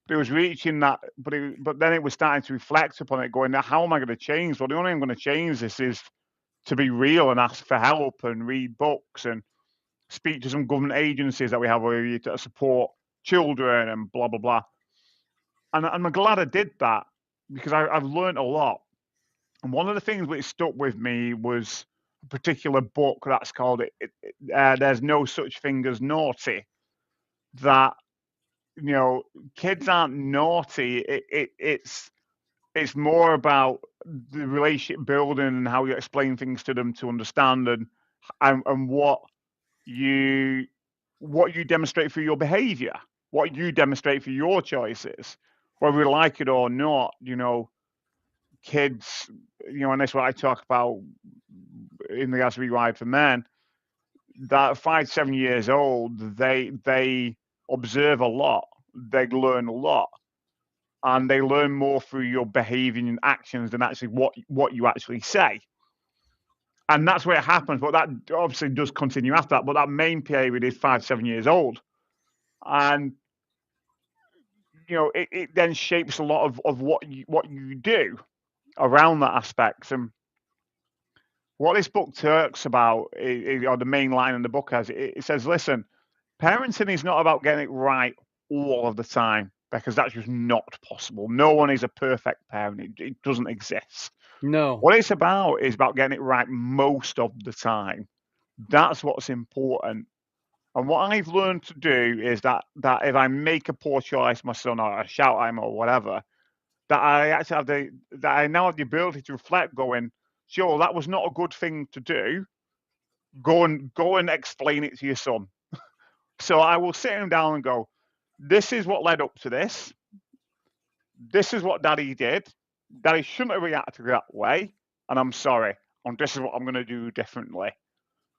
But it was reaching that, but then it was starting to reflect upon it, going, now how am I going to change? Well, the only way I'm going to change this is to be real and ask for help and read books and speak to some government agencies that we have where you to support children and blah blah blah. And I'm glad I did that because I've learned a lot. And one of the things which stuck with me was a particular book that's called "There's No Such Thing as Naughty." That kids aren't naughty. It's more about the relationship building and how you explain things to them to understand and you what you demonstrate through your behavior, what you demonstrate through your choices, whether we like it or not. Kids, and that's what I talk about in the As Rewired for Men. That 5, 7 years old, they observe a lot, they learn a lot, and they learn more through your behavior and actions than actually what you actually say. And that's where it happens. But that obviously does continue after that. But that main period is 5, 7 years old. And it then shapes a lot of what you do around that aspect. And what this book talks about, or the main line in the book has, it says, listen, parenting is not about getting it right all of the time, because that's just not possible. No one is a perfect parent. It doesn't exist. No. What it's about is about getting it right most of the time. That's what's important. And what I've learned to do is that if I make a poor choice, my son, or I shout at him or whatever, that I actually have that I now have the ability to reflect, going, sure, that was not a good thing to do. Go and explain it to your son. So I will sit him down and go, this is what led up to this. This is what Daddy did. Daddy shouldn't have reacted that way, and I'm sorry. And this is what I'm going to do differently.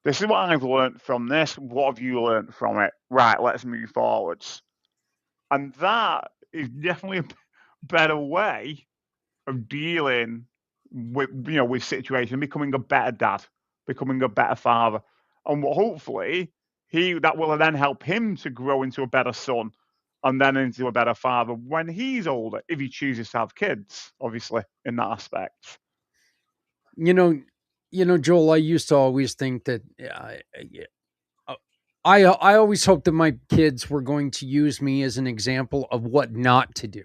This is what I've learned from this. What have you learned from it? Right, let's move forwards. And that is definitely a better way of dealing with situation, becoming a better dad, becoming a better father, and hopefully that will then help him to grow into a better son, and then into a better father when he's older, if he chooses to have kids, obviously, in that aspect. You know, Joel, I used to always think that I always hoped that my kids were going to use me as an example of what not to do.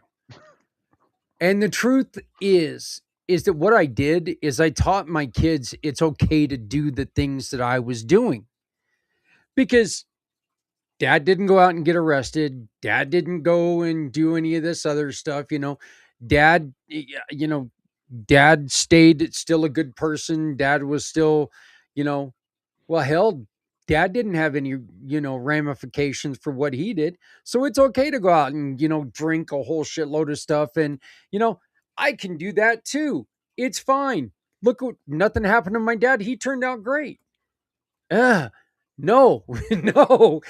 And the truth is that what I did is I taught my kids it's okay to do the things that I was doing. Because dad didn't go out and get arrested. Dad didn't go and do any of this other stuff, Dad, dad stayed still a good person. Dad was still, well, hell, dad didn't have any, ramifications for what he did. So it's okay to go out and, drink a whole shitload of stuff. And, I can do that too. It's fine. Look, nothing happened to my dad. He turned out great. No, no.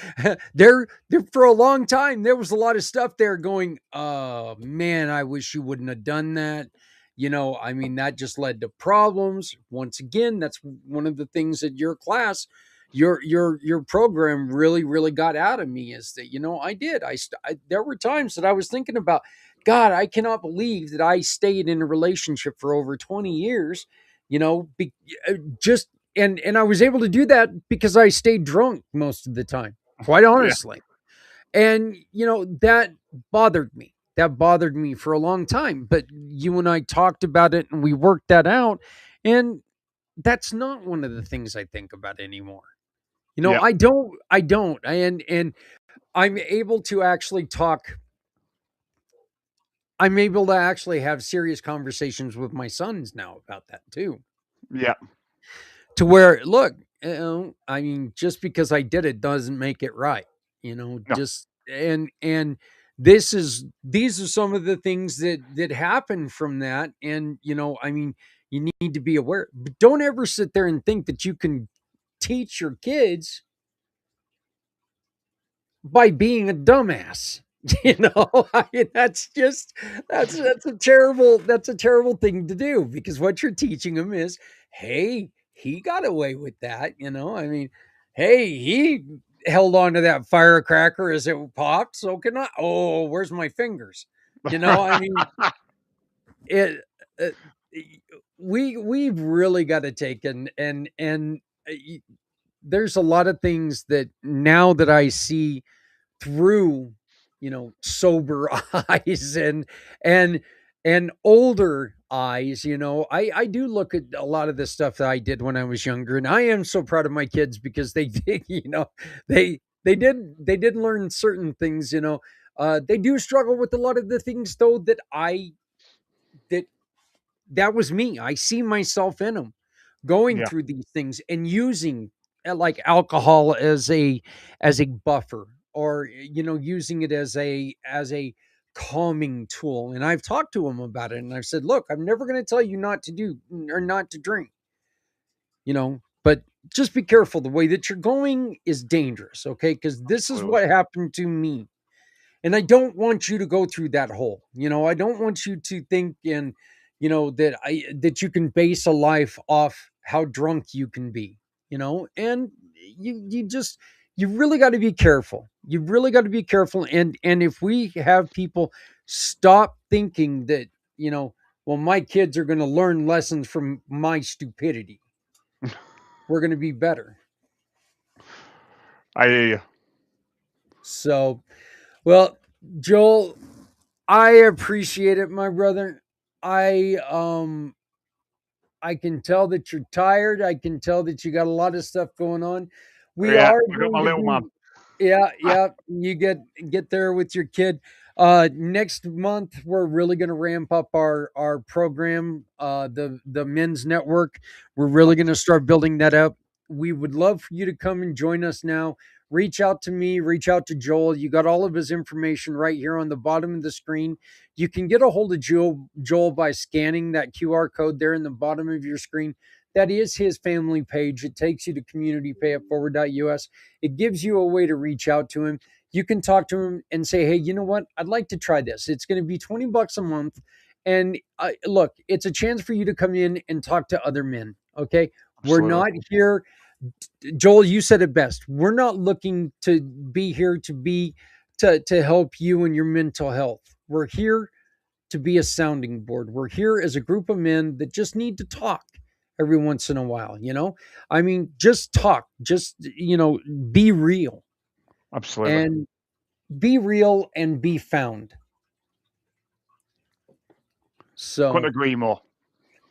There for a long time, there was a lot of stuff there going, "Oh, man, I wish you wouldn't have done that." I mean, that just led to problems. Once again, that's one of the things that your class, your program really got out of me is that, I did. There were times that I was thinking about, God, I cannot believe that I stayed in a relationship for over 20 years, just and I was able to do that because I stayed drunk most of the time, quite Yeah, honestly. And that bothered me. That bothered me for a long time. But you and I talked about it and we worked that out. And that's not one of the things I think about anymore. yeah, I don't. And I'm able to actually talk. I'm able to actually have serious conversations with my sons now about that too. yeah. To where, look, I mean, just because I did it doesn't make it right, No, just and these are some of the things that happen from that. And I mean, you need to be aware, but don't ever sit there and think that you can teach your kids by being a dumbass. I mean, that's a terrible thing to do, because what you're teaching them is, hey, he got away with that. I mean, hey, he held on to that firecracker as it popped, so can I. Oh, where's my fingers? I mean, it. Uh, we've really got to take and there's a lot of things that now that I see through sober eyes and and older eyes. I do look at a lot of the stuff that I did when I was younger, and I am so proud of my kids because they did. They did learn certain things. They do struggle with a lot of the things though that that was me. I see myself in them going yeah, through these things and using like alcohol as a buffer, or using it as a calming tool. And I've talked to them about it, and I've said, look, I'm never going to tell you not to do or not to drink, but just be careful. The way that you're going is dangerous, okay? Because this is absolutely. what happened to me, and I don't want you to go through that hole. I don't want you to think that you can base a life off how drunk you can be. And you really got to be careful. You really got to be careful. And if we have people stop thinking that, well, my kids are going to learn lessons from my stupidity, we're going to be better. I hear you. So, well, Joel, I appreciate it, my brother. I can tell that you're tired. I can tell that you got a lot of stuff going on. We Yeah, are I got my going to little man. be, yeah, yeah. You get there with your kid. Next month we're really going to ramp up our program. The men's network. We're really going to start building that up. We would love for you to come and join us now. Reach out to me. Reach out to Joel. You got all of his information right here on the bottom of the screen. You can get a hold of Joel by scanning that QR code there in the bottom of your screen. That is his family page. It takes you to communitypayitforward.us. It gives you a way to reach out to him. You can talk to him and say, hey, you know what? I'd like to try this. It's going to be $20 a month. And look, it's a chance for you to come in and talk to other men. Okay. We're Absolutely. not here. Joel, you said it best. We're not looking to be here to help you and your mental health. We're here to be a sounding board. We're here as a group of men that just need to talk every once in a while. I mean, just talk, just, be real Absolutely. and be real and be found. Couldn't So, agree more.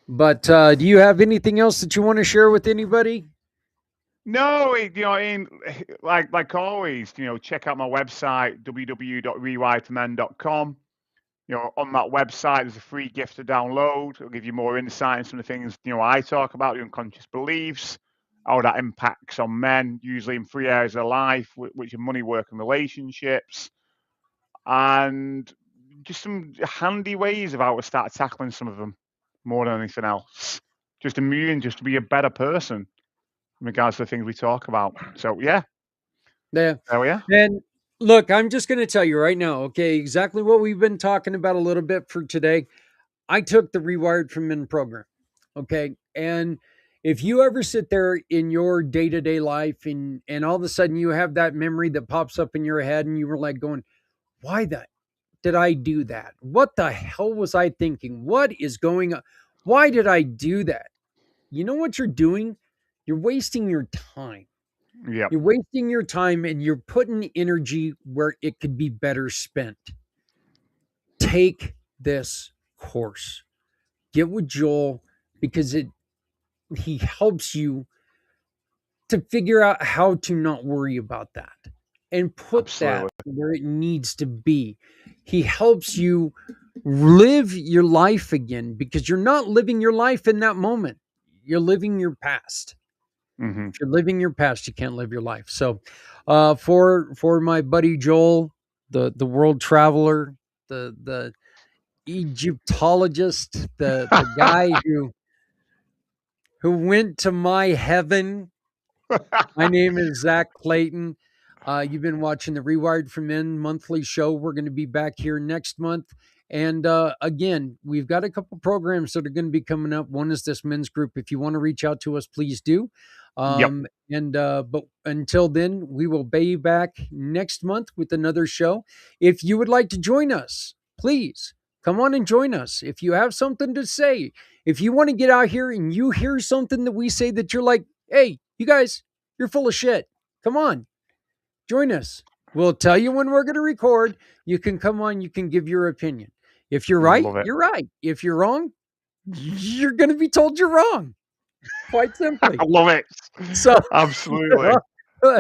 but do you have anything else that you want to share with anybody? No, like always, check out my website, www.rewildmen.com. On that website, there's a free gift to download. It'll give you more insight into some of the things, I talk about, the unconscious beliefs, how that impacts on men, usually in 3 areas of life, which are money, work, and relationships. And just some handy ways of how to start tackling some of them more than anything else. Just just to be a better person. in regards to the things we talk about. So yeah, Yeah. there we are. And look, I'm just going to tell you right now, okay, exactly what we've been talking about a little bit for today. I took the Rewired from Men program. Okay. And if you ever sit there in your day-to-day life and all of a sudden you have that memory that pops up in your head and you were like going, why did I do that? What the hell was I thinking? What is going on? Why did I do that? You know what you're doing? You're wasting your time. Yeah, You're wasting your time and you're putting energy where it could be better spent. Take this course. Get with Joel because he helps you to figure out how to not worry about that and put that absolutely. where it needs to be. He helps you live your life again because you're not living your life in that moment. You're living your past. Hmm. If you're living your past, you can't live your life. So, for my buddy Joel, the world traveler, the Egyptologist, the guy who went to my heaven. My name is Zak Clayton. You've been watching the Rewired from Men monthly show. We're going to be back here next month. And again, we've got a couple programs that are going to be coming up. One is this men's group. If you want to reach out to us, please do. Yep, But until then, we will be back next month with another show. If you would like to join us, please come on and join us. If you have something to say, if you want to get out here and you hear something that we say that you're like, hey, you guys, you're full of shit. Come on, join us. We'll tell you when we're going to record. You can come on, you can give your opinion. If you're right, love it. you're right. If you're wrong, you're going to be told you're wrong. Quite simply. I love it. So, Absolutely.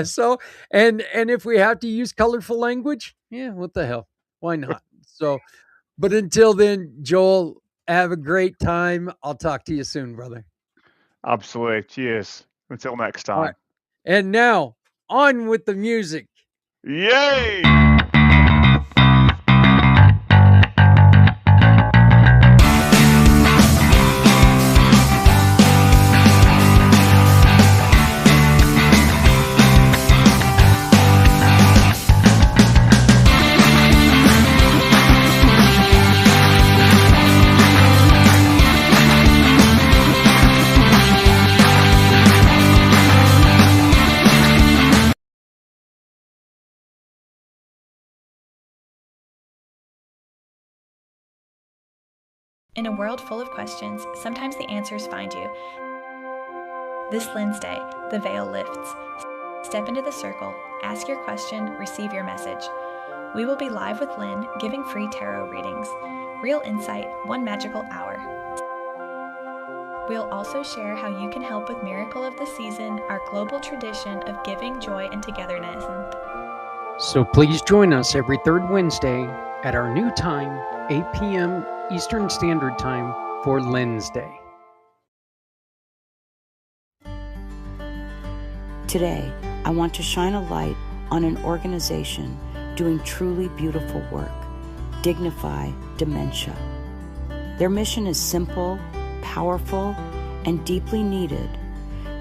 so and if we have to use colorful language, yeah, what the hell? Why not? So, but until then, Joel, have a great time. I'll talk to you soon, brother. Absolutely. Cheers. Until next All time. right. And now, on with the music. Yay! In a world full of questions, sometimes the answers find you. This Lens Day, the veil lifts. Step into the circle, ask your question, receive your message. We will be live with Lynn, giving free tarot readings. Real insight, one magical hour. We'll also share how you can help with Miracle of the Season, our global tradition of giving joy and togetherness. So please join us every third Wednesday at our new time, 8 p.m. Eastern Standard Time for Lens Day. Today, I want to shine a light on an organization doing truly beautiful work, Dignify Dementia. Their mission is simple, powerful, and deeply needed.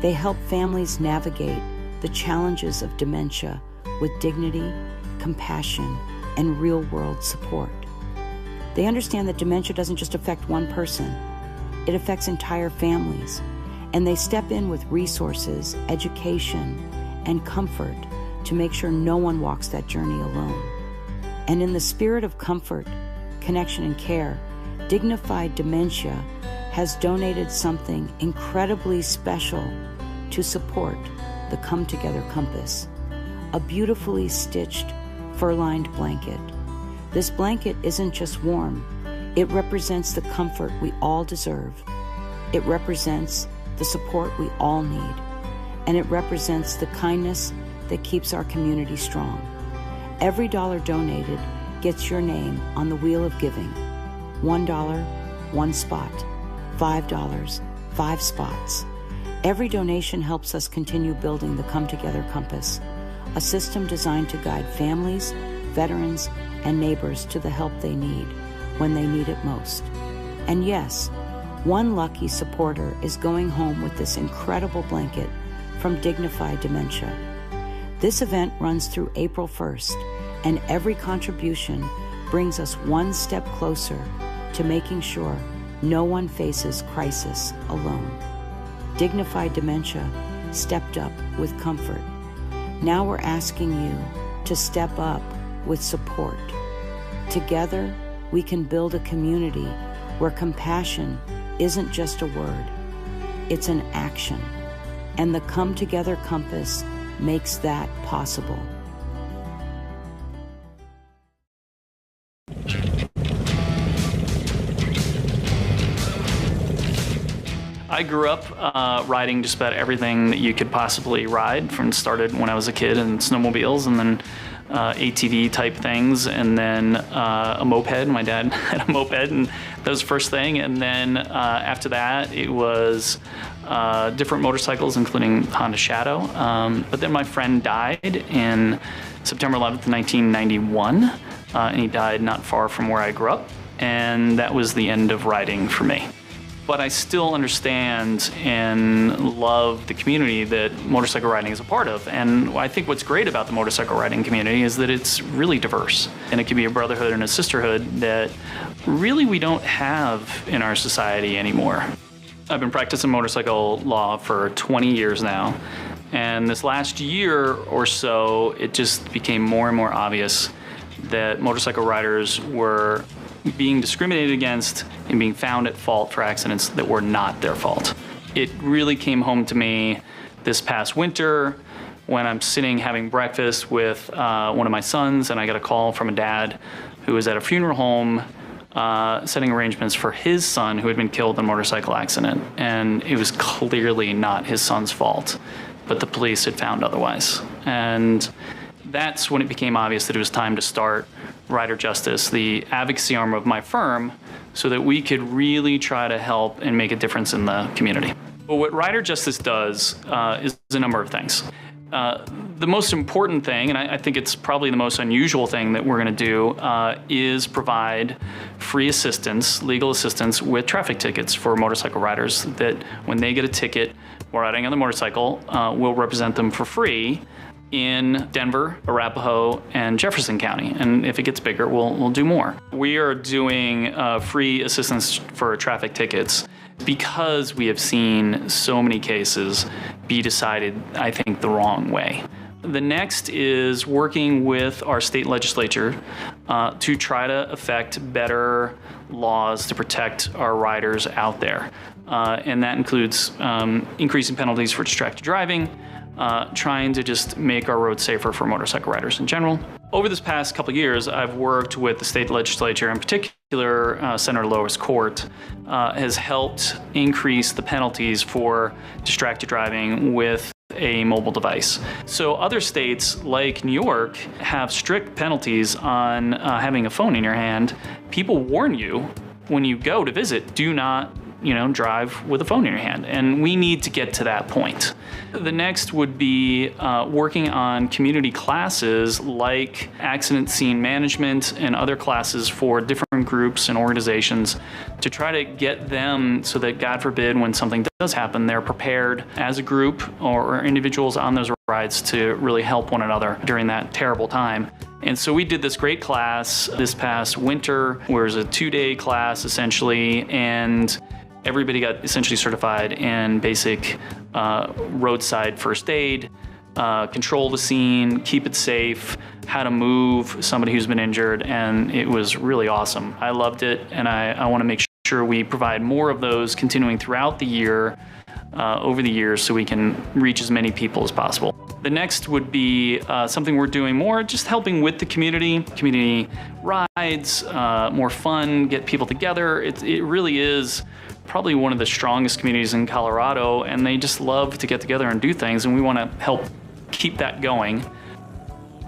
They help families navigate the challenges of dementia with dignity, compassion, and real-world support. They understand that dementia doesn't just affect one person, it affects entire families, and they step in with resources, education, and comfort to make sure no one walks that journey alone. And in the spirit of comfort, connection, and care, Dignified Dementia has donated something incredibly special to support the Come Together Compass, a beautifully stitched fur-lined blanket. This blanket isn't just warm, it represents the comfort we all deserve. It represents the support we all need, and it represents the kindness that keeps our community strong. Every dollar donated gets your name on the wheel of giving. $1, 1 spot. $5, 5 spots. Every donation helps us continue building the Come Together Compass, a system designed to guide families, veterans, and neighbors to the help they need when they need it most. And yes, one lucky supporter is going home with this incredible blanket from Dignify Dementia. This event runs through April 1st, and every contribution brings us one step closer to making sure no one faces crisis alone. Dignify Dementia stepped up with comfort. Now we're asking you to step up with support. Together, we can build a community where compassion isn't just a word, it's an action. And the Come Together Compass makes that possible. I grew up riding just about everything that you could possibly ride. Started when I was a kid in snowmobiles, and then ATV type things, and then a moped. My dad had a moped, and that was the first thing. And then after that, it was different motorcycles, including Honda Shadow. But then my friend died in September 11th, 1991, and he died not far from where I grew up. And that was the end of riding for me. But I still understand and love the community that motorcycle riding is a part of. And I think what's great about the motorcycle riding community is that it's really diverse. And it can be a brotherhood and a sisterhood that really we don't have in our society anymore. I've been practicing motorcycle law for 20 years now. And this last year or so, it just became more and more obvious that motorcycle riders were being discriminated against and being found at fault for accidents that were not their fault. It really came home to me this past winter when I'm sitting having breakfast with one of my sons, and I got a call from a dad who was at a funeral home setting arrangements for his son who had been killed in a motorcycle accident. And it was clearly not his son's fault, but the police had found otherwise. And that's when it became obvious that it was time to start Rider Justice, the advocacy arm of my firm, so that we could really try to help and make a difference in the community. Well, what Rider Justice does is a number of things. The most important thing, and I think it's probably the most unusual thing that we're going to do, is provide free assistance, legal assistance with traffic tickets for motorcycle riders, that when they get a ticket while riding on the motorcycle, we'll represent them for free in Denver, Arapahoe, and Jefferson County. And if it gets bigger, we'll do more. We are doing free assistance for traffic tickets because we have seen so many cases be decided, I think, the wrong way. The next is working with our state legislature to try to affect better laws to protect our riders out there. And that includes increasing penalties for distracted driving, trying to just make our roads safer for motorcycle riders in general. Over this past couple of years, I've worked with the state legislature, in particular, Senator Lois Court has helped increase the penalties for distracted driving with a mobile device. So other states like New York have strict penalties on having a phone in your hand. People warn you when you go to visit, do not drive with a phone in your hand. And we need to get to that point. The next would be working on community classes like accident scene management and other classes for different groups and organizations to try to get them so that, God forbid, when something does happen, they're prepared as a group or individuals on those rides to really help one another during that terrible time. And so we did this great class this past winter, where it was a 2-day class essentially, and everybody got essentially certified in basic roadside first aid, control the scene, keep it safe, how to move somebody who's been injured, and it was really awesome. I loved it, and I want to make sure we provide more of those continuing throughout the year, over the years, so we can reach as many people as possible. The next would be something we're doing more, just helping with the community rides, more fun, get people together. It really is probably one of the strongest communities in Colorado, and they just love to get together and do things, and we want to help keep that going.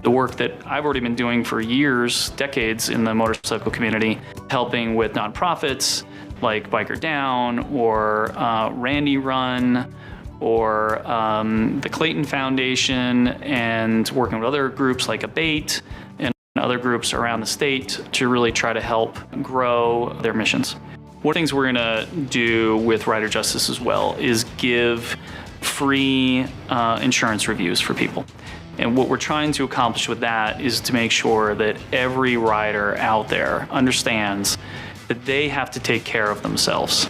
The work that I've already been doing for years, decades in the motorcycle community, helping with nonprofits like Biker Down or Randy Run or the Clayton Foundation, and working with other groups like Abate and other groups around the state to really try to help grow their missions. One of the things we're going to do with Rider Justice as well is give free insurance reviews for people. And what we're trying to accomplish with that is to make sure that every rider out there understands that they have to take care of themselves.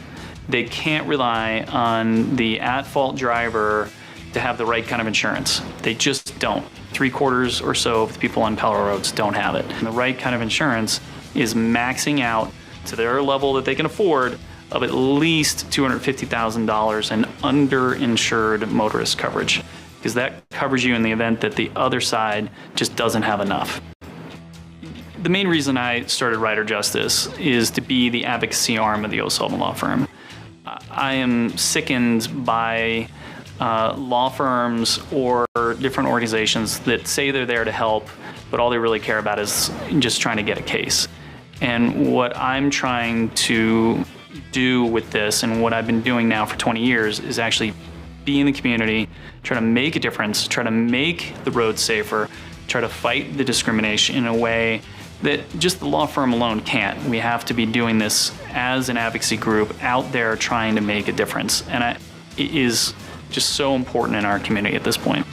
They can't rely on the at-fault driver to have the right kind of insurance. They just don't. 3/4 or so of the people on Colorado roads don't have it. And the right kind of insurance is maxing out to their level that they can afford of at least $250,000 in underinsured motorist coverage, because that covers you in the event that the other side just doesn't have enough. The main reason I started Rider Justice is to be the advocacy arm of the O'Sullivan Law Firm. I am sickened by law firms or different organizations that say they're there to help, but all they really care about is just trying to get a case. And what I'm trying to do with this, and what I've been doing now for 20 years, is actually be in the community, try to make a difference, try to make the roads safer, try to fight the discrimination in a way that just the law firm alone can't. We have to be doing this as an advocacy group out there trying to make a difference. And it is just so important in our community at this point.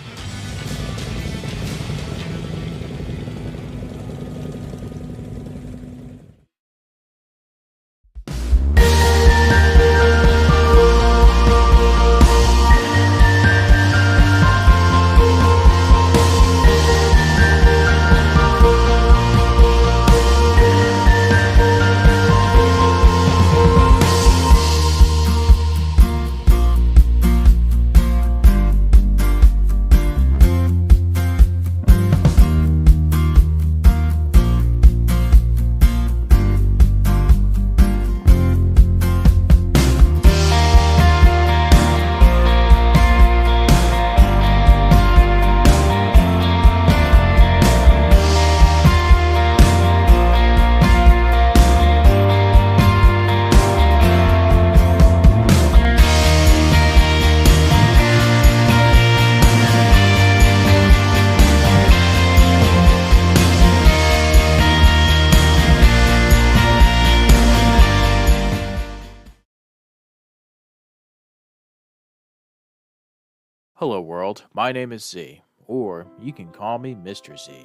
Hello world, my name is Z, or you can call me Mr. Z.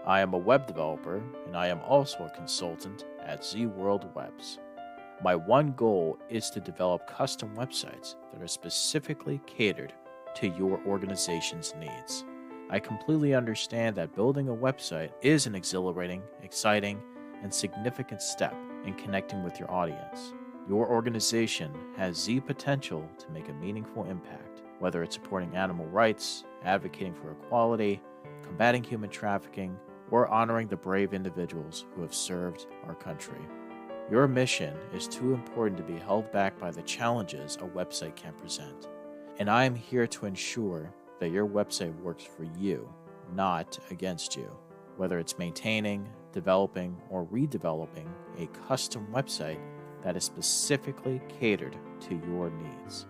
I am a web developer, and I am also a consultant at Z World Webs. My one goal is to develop custom websites that are specifically catered to your organization's needs. I completely understand that building a website is an exhilarating, exciting, and significant step in connecting with your audience. Your organization has Z potential to make a meaningful impact, whether it's supporting animal rights, advocating for equality, combating human trafficking, or honoring the brave individuals who have served our country. Your mission is too important to be held back by the challenges a website can present. And I am here to ensure that your website works for you, not against you. Whether it's maintaining, developing, or redeveloping a custom website that is specifically catered to your needs.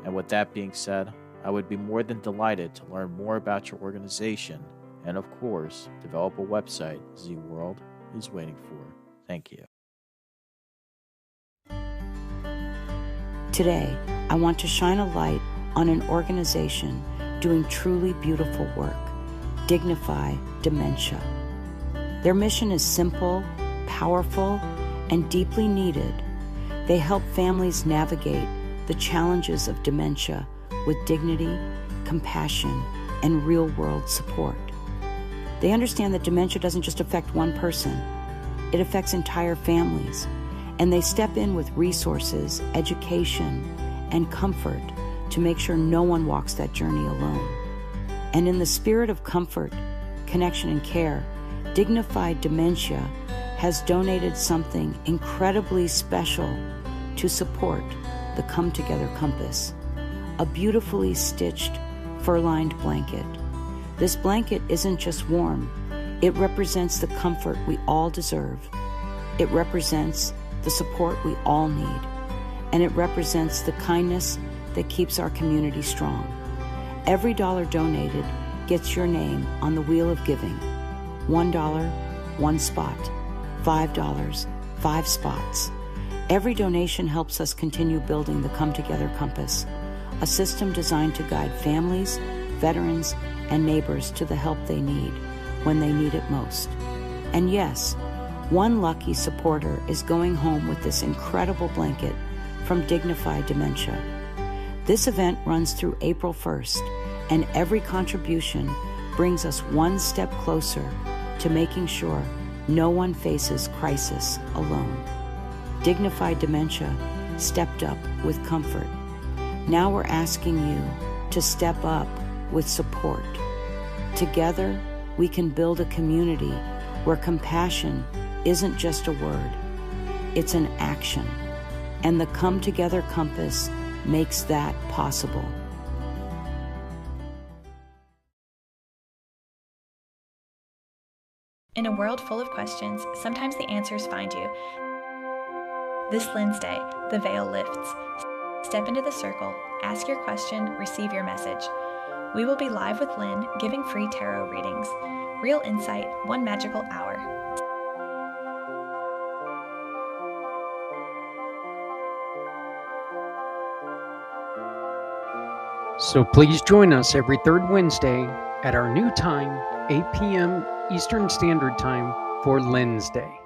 And with that being said, I would be more than delighted to learn more about your organization and, of course, develop a website Z World is waiting for. Thank you. Today, I want to shine a light on an organization doing truly beautiful work, Dignify Dementia. Their mission is simple, powerful, and deeply needed. They help families navigate the challenges of dementia with dignity, compassion, and real-world support. They understand that dementia doesn't just affect one person, it affects entire families, and they step in with resources, education, and comfort to make sure no one walks that journey alone. And in the spirit of comfort, connection, and care, Dignified Dementia has donated something incredibly special to support the Come Together Compass, a beautifully stitched, fur-lined blanket. This blanket isn't just warm, it represents the comfort we all deserve. It represents the support we all need, and it represents the kindness that keeps our community strong. Every dollar donated gets your name on the wheel of giving. $1, 1 spot. $5, 5 spots. Every donation helps us continue building the Come Together Compass, a system designed to guide families, veterans, and neighbors to the help they need when they need it most. And yes, one lucky supporter is going home with this incredible blanket from Dignify Dementia. This event runs through April 1st, and every contribution brings us one step closer to making sure no one faces crisis alone. Dignify Dementia stepped up with comfort. Now we're asking you to step up with support. Together, we can build a community where compassion isn't just a word, it's an action. And the Come Together Compass makes that possible. In a world full of questions, sometimes the answers find you. This Wednesday, the veil lifts. Step into the circle, ask your question, receive your message. We will be live with Lynn, giving free tarot readings. Real insight, one magical hour. So please join us every third Wednesday at our new time, 8 p.m. Eastern Standard Time for Lynn's Day.